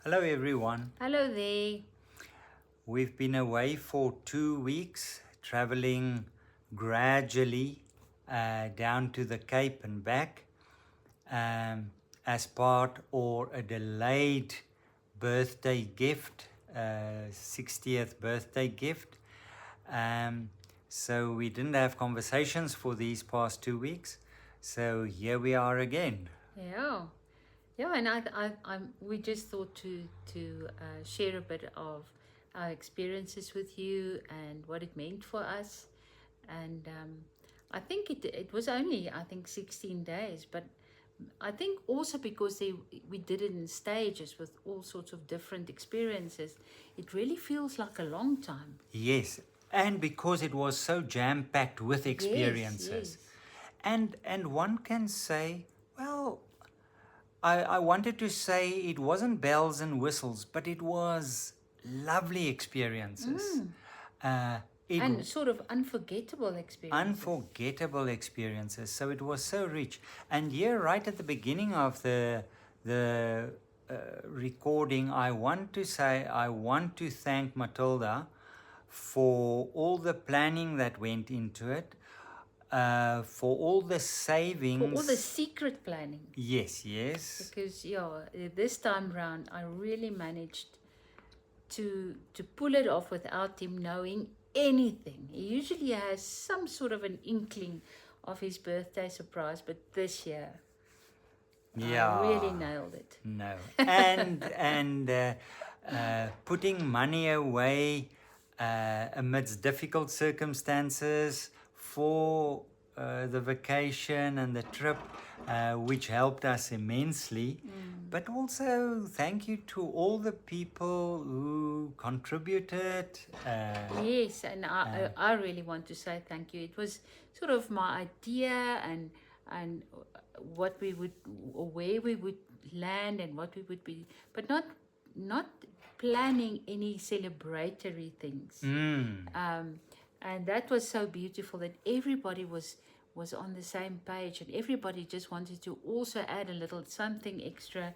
Hello, everyone. Hello there. We've been away for 2 weeks, traveling gradually down to the Cape and back as part or a delayed birthday gift, 60th birthday gift. Um, so we didn't have conversations for these past 2 weeks. So here we are again. Yeah, yeah, and we just thought to share a bit of our experiences with you and what it meant for us. And I think it was only 16 days, but I think also because we did it in stages with all sorts of different experiences, it really feels like a long time. Yes, and because it was so jam-packed with Yes, experiences. yes. And one can say, well, I wanted to say it wasn't bells and whistles, but it was lovely experiences. Mm. Uh, it And sort of unforgettable experiences. unforgettable experiences. So it was so rich. And here, right at the beginning of the recording, I want to say I want to thank Matilda for all the planning that went into it, for all the For all the savings. secret planning. Yes, yes. Because this time round I really managed to pull it off without him knowing anything. He usually has some sort of an inkling of his birthday surprise, but this year I really Yeah. nailed it. No. And putting money away amidst difficult circumstances for the vacation and the trip, which helped us immensely. But also, thank you to all the people who contributed. Yes, and I really want to say thank you. It was sort of my idea and what we would or where we would land and what we would be, but not planning any celebratory things. Mm, And that was so beautiful that everybody was on the same page and everybody just wanted to also add a little something extra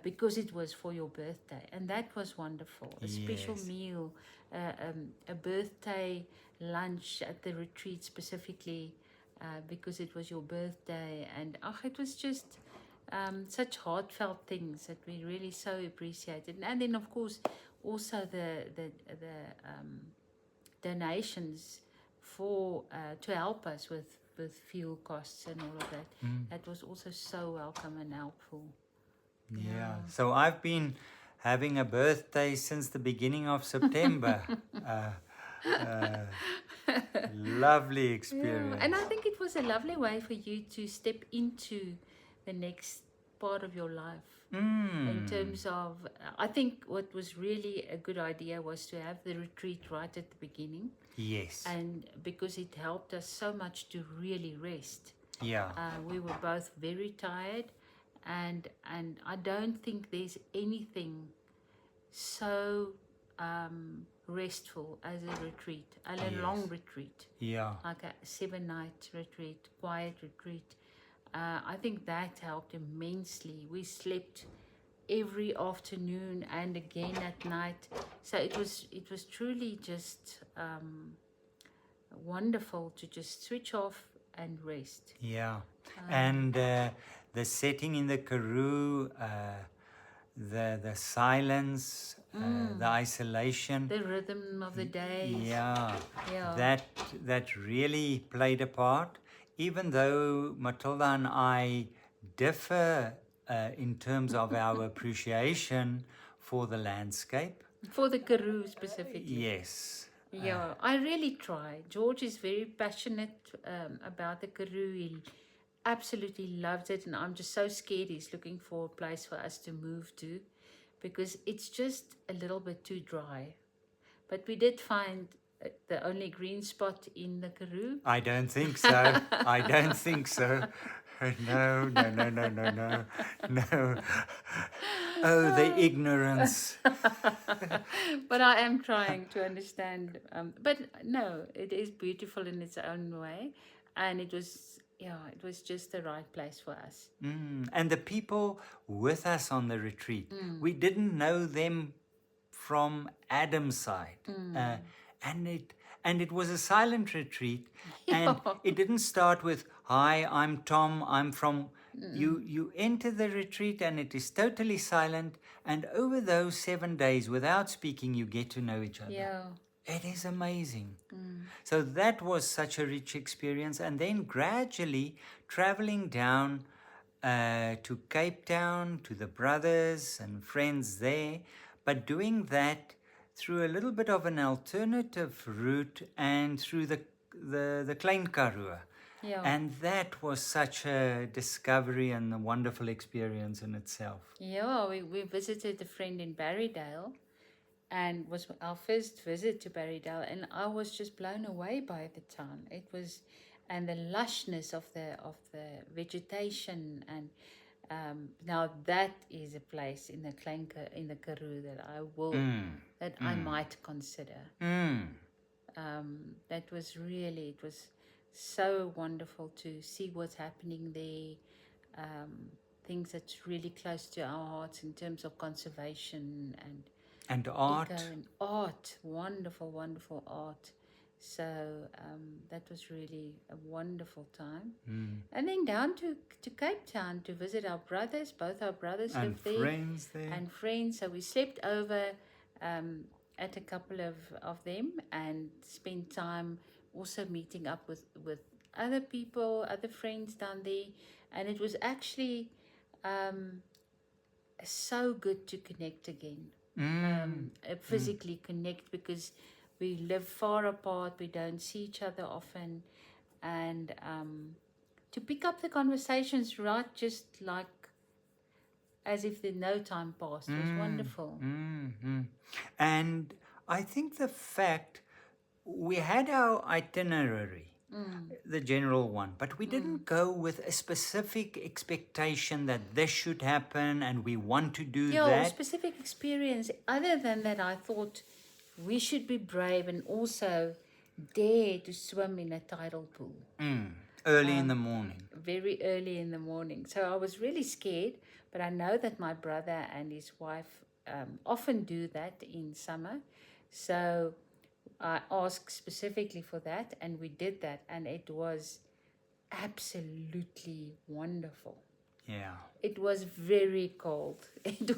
because it was for your birthday, and that was wonderful. A special yes. meal, a birthday lunch at the retreat specifically because it was your birthday, and it was just such heartfelt things that we really so appreciated. And then of course also the donations for to help us with fuel costs and all of that. That was also so welcome and helpful. Yeah. So I've been having a birthday since the beginning of September. uh, uh, Lovely Yeah, and I experience. think it was a lovely way for you to step into the next part of your life. In Mm. terms of, I think what was really a good idea was to have the retreat right at the beginning, Yes. and because it helped us so much to really rest. Yeah. We were both very tired, and I don't think there's anything so restful as a retreat, a long Yes. retreat, Yeah. like a 7 night retreat, quiet retreat. I think that helped immensely. We slept every afternoon and again at night, so it was truly just wonderful to just switch off and rest. Yeah. And the setting in the Karoo, the silence, the isolation. The rhythm of the days. Yeah, Yeah. that really played a part. Even though Matilda and I differ in terms of our appreciation for the landscape. For the Karoo specifically. Yes. Yeah, I really try. George is very passionate about the Karoo. He absolutely loves it, and I'm just so scared he's looking for a place for us to move to because it's just a little bit too dry. But we did find the only green spot in the Karoo. I don't think so. I don't think so. No, no, no, no, no, no, no. Oh, the ignorance. But I am trying to understand. But no, it is beautiful in its own way, and it was yeah, it was just the right place for us. And the people with us on the retreat, Mm. we didn't know them from Adam's side. Mm. And it was a silent retreat, Yeah. and it didn't start with, "Hi, I'm Tom, I'm from..." You enter the retreat and it is totally silent, and over those 7 days, without speaking, you get to know each other. Yeah. It is amazing. Mm. So that was such a rich experience. And then gradually traveling down to Cape Town, to the brothers and friends there, but doing that through a little bit of an alternative route and through the Klein Karoo. Yeah. And that was such a discovery and a wonderful experience in itself. Yeah, we visited a friend in Barrydale, and was our first visit to Barrydale, and I was just blown away by the town. It was, and the lushness of the vegetation, and now that is a place in the in the Karoo that I might consider. That was really, it was so wonderful to see what's happening there. Things that's really close to our hearts in terms of conservation And art. eco and art. Wonderful, wonderful art. So that was really a wonderful time. And then down to Cape Town to visit our brothers. Both our brothers And lived there. friends there. And friends. So we slept over at a couple of them and spent time also meeting up with other people, other friends down there. And it was actually so good to connect again. Physically connect, because we live far apart, we don't see each other often, and to pick up the conversations, right, just like as if no time passed, was wonderful. And I think the fact we had our itinerary, the general one, but we didn't go with a specific expectation that this should happen and we want to do Or that. specific experience. Other than that, I thought we should be brave and also dare to swim in a tidal pool. Early in the morning. Very early in the morning. So I was really scared, but I know that my brother and his wife often do that in summer. So I asked specifically for that, and we did that, and it was absolutely wonderful. Yeah. It was very cold. It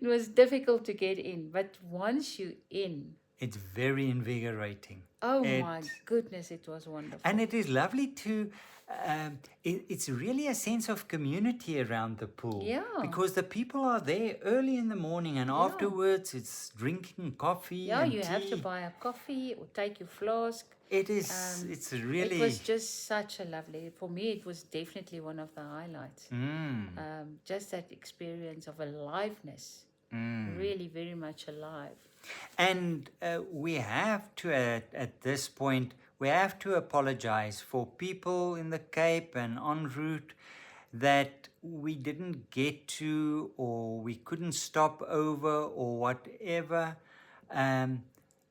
was difficult to get in, but once you're in, It's very invigorating. oh my goodness, it was wonderful. And it is lovely to, it's really a sense of community around the pool. Yeah. Because the people are there early in the morning, and afterwards it's drinking coffee and you tea. have to buy a coffee or take your flask. It is, it's really... It was just such a lovely, for me it was definitely one of the highlights. Just that experience of aliveness, really very much alive. And we have to, at this point, we have to apologize for people in the Cape and en route that we didn't get to, or we couldn't stop over, or whatever.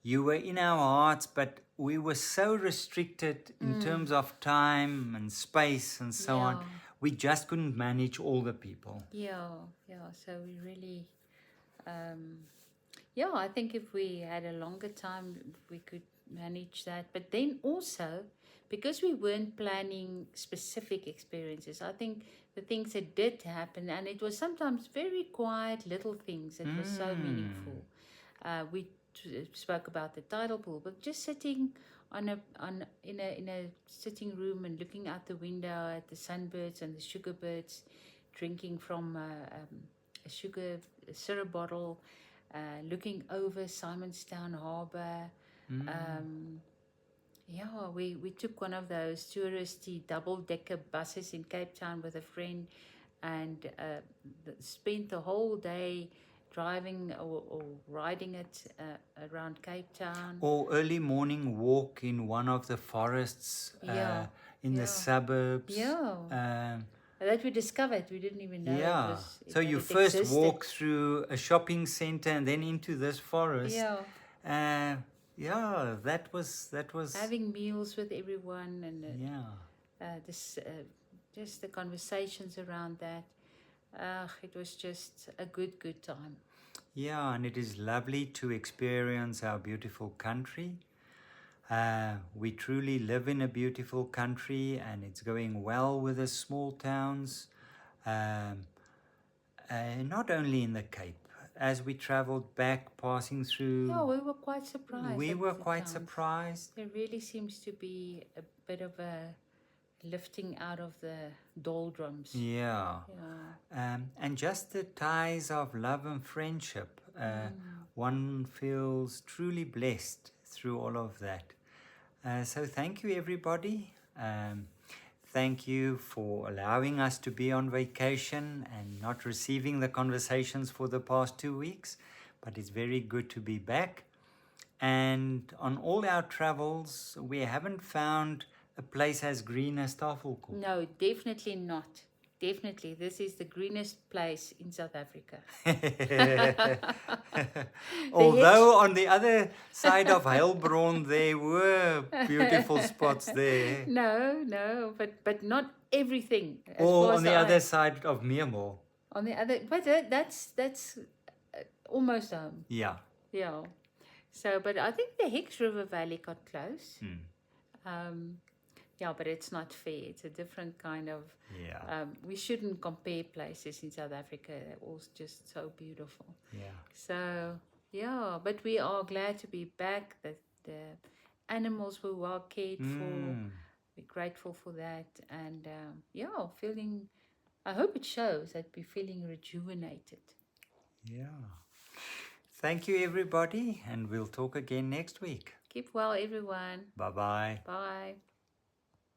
You were in our hearts, but we were so restricted in terms of time and space and so on. We just couldn't manage all the people. Yeah. So we really... I think if we had a longer time, we could manage that. But then also, because we weren't planning specific experiences, I think the things that did happen, and it was sometimes very quiet little things that were so meaningful. We spoke about the tidal pool, but just sitting in a sitting room and looking out the window at the sunbirds and the sugarbirds, drinking from a syrup bottle, looking over Simonstown Harbour. We took one of those touristy double-decker buses in Cape Town with a friend, and spent the whole day driving or riding it around Cape Town. Or early morning walk in one of the forests in the suburbs. That we discovered, we didn't even know. So you first walk through a shopping center and then into this forest. That was having meals with everyone, and just the conversations around that. It was just a good time. Yeah, and it is lovely to experience our beautiful country. We truly live in a beautiful country, and it's going well with the small towns. Um, not only in the Cape. As we traveled back, passing through, Yeah, we were quite surprised we at were the quite towns. surprised. There really seems to be a bit of a lifting out of the doldrums. Yeah. Yeah. And just the ties of love and friendship. One feels truly blessed through all of that. So thank you, everybody. Thank you for allowing us to be on vacation and not receiving the conversations for the past 2 weeks. But it's very good to be back. And on all our travels, we haven't found a place as green as Tafelkop. No, definitely not. Definitely, this is the greenest place in South Africa. Although on the other side of Heilbronn, there were beautiful spots there. No, but not everything. As Or far on as the I- other side of Meermore. On the other, but that's almost home. Yeah. Yeah. So, but I think the Hicks River Valley got close. Yeah, but it's not fair. It's a different kind of. Yeah. We shouldn't compare places in South Africa. They're all just so beautiful. Yeah. So yeah, but we are glad to be back. That the animals were well cared for. We're grateful for that, and yeah, feeling. I hope it shows that we're feeling rejuvenated. Yeah. Thank you, everybody, and we'll talk again next week. Keep well, everyone. Bye-bye. Bye.